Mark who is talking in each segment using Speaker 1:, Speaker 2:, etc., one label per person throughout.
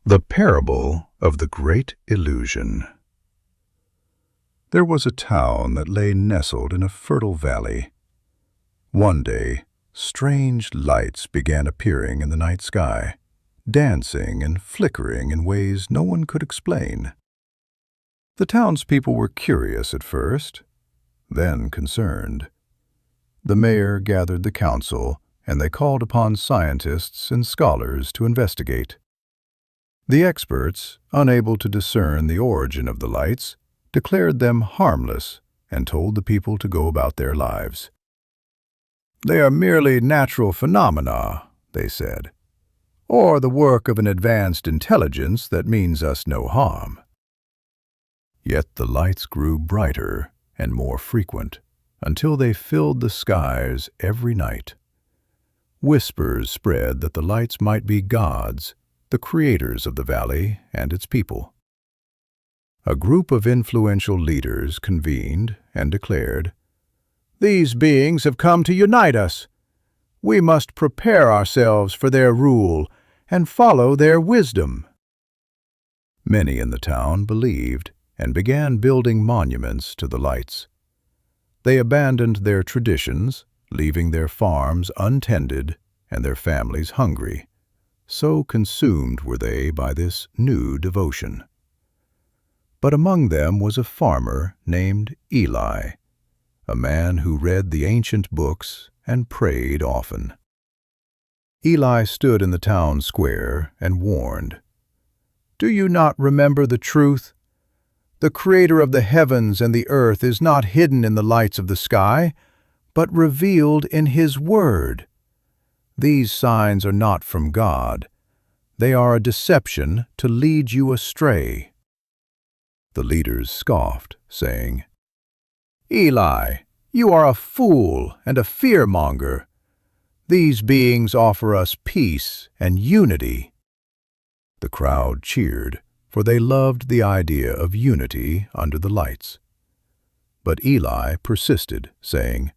Speaker 1: The Parable of the Great Illusion. There was a town that lay nestled in a fertile valley. One day, strange lights began appearing in the night sky, dancing and flickering in ways no one could explain. The townspeople were curious at first, then concerned. The mayor gathered the council, and they called upon scientists and scholars to investigate. The experts, unable to discern the origin of the lights, declared them harmless and told the people to go about their lives. "They are merely natural phenomena," they said, "or the work of an advanced intelligence that means us no harm." Yet the lights grew brighter and more frequent until they filled the skies every night. Whispers spread that the lights might be gods, the creators of the valley and its people. A group of influential leaders convened and declared, "These beings have come to unite us. We must prepare ourselves for their rule and follow their wisdom." Many in the town believed and began building monuments to the lights. They abandoned their traditions, leaving their farms untended and their families hungry. So consumed were they by this new devotion. But among them was a farmer named Eli, a man who read the ancient books and prayed often. Eli stood in the town square and warned, "Do you not remember the truth? The Creator of the heavens and the earth is not hidden in the lights of the sky, but revealed in His Word. These signs are not from God. They are a deception to lead you astray." The leaders scoffed, saying, "Eli, you are a fool and a fearmonger. These beings offer us peace and unity." The crowd cheered, for they loved the idea of unity under the lights. But Eli persisted, saying,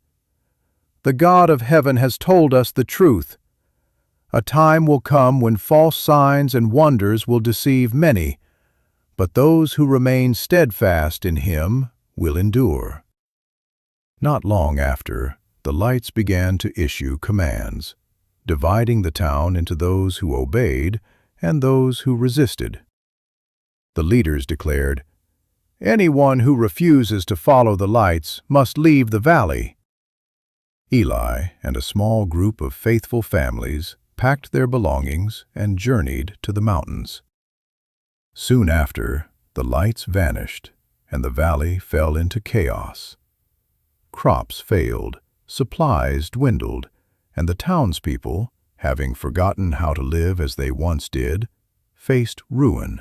Speaker 1: "The God of heaven has told us the truth. A time will come when false signs and wonders will deceive many, but those who remain steadfast in Him will endure." Not long after, the lights began to issue commands, dividing the town into those who obeyed and those who resisted. The leaders declared, "Anyone who refuses to follow the lights must leave the valley." Eli and a small group of faithful families packed their belongings and journeyed to the mountains. Soon after, the lights vanished and the valley fell into chaos. Crops failed, supplies dwindled, and the townspeople, having forgotten how to live as they once did, faced ruin.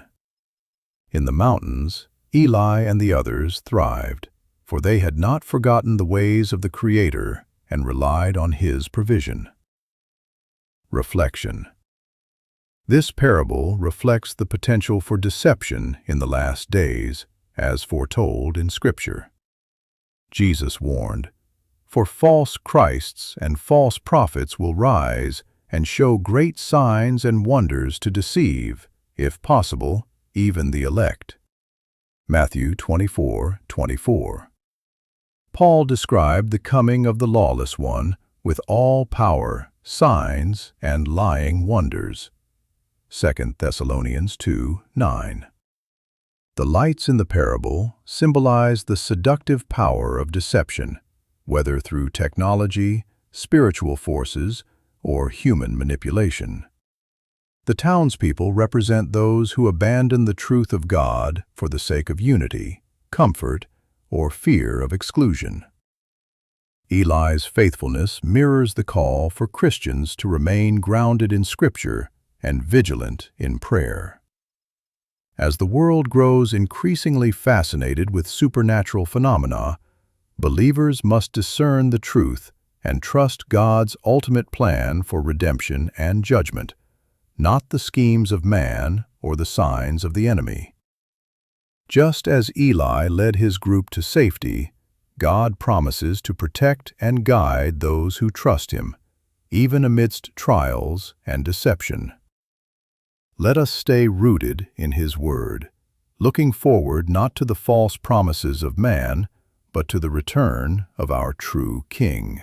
Speaker 1: In the mountains, Eli and the others thrived, for they had not forgotten the ways of the Creator and relied on His provision. Reflection. This parable reflects the potential for deception in the last days, as foretold in Scripture. Jesus warned, "For false Christs and false prophets will rise and show great signs and wonders to deceive, if possible, even the elect." Matthew 24:24. Paul described the coming of the lawless one with all power, signs, and lying wonders. 2 Thessalonians 2:9. The lights in the parable symbolize the seductive power of deception, whether through technology, spiritual forces, or human manipulation. The townspeople represent those who abandon the truth of God for the sake of unity, comfort, or fear of exclusion. Eli's faithfulness mirrors the call for Christians to remain grounded in Scripture and vigilant in prayer. As the world grows increasingly fascinated with supernatural phenomena, believers must discern the truth and trust God's ultimate plan for redemption and judgment, not the schemes of man or the signs of the enemy. Just as Eli led his group to safety, God promises to protect and guide those who trust Him, even amidst trials and deception. Let us stay rooted in His Word, looking forward not to the false promises of man, but to the return of our true King.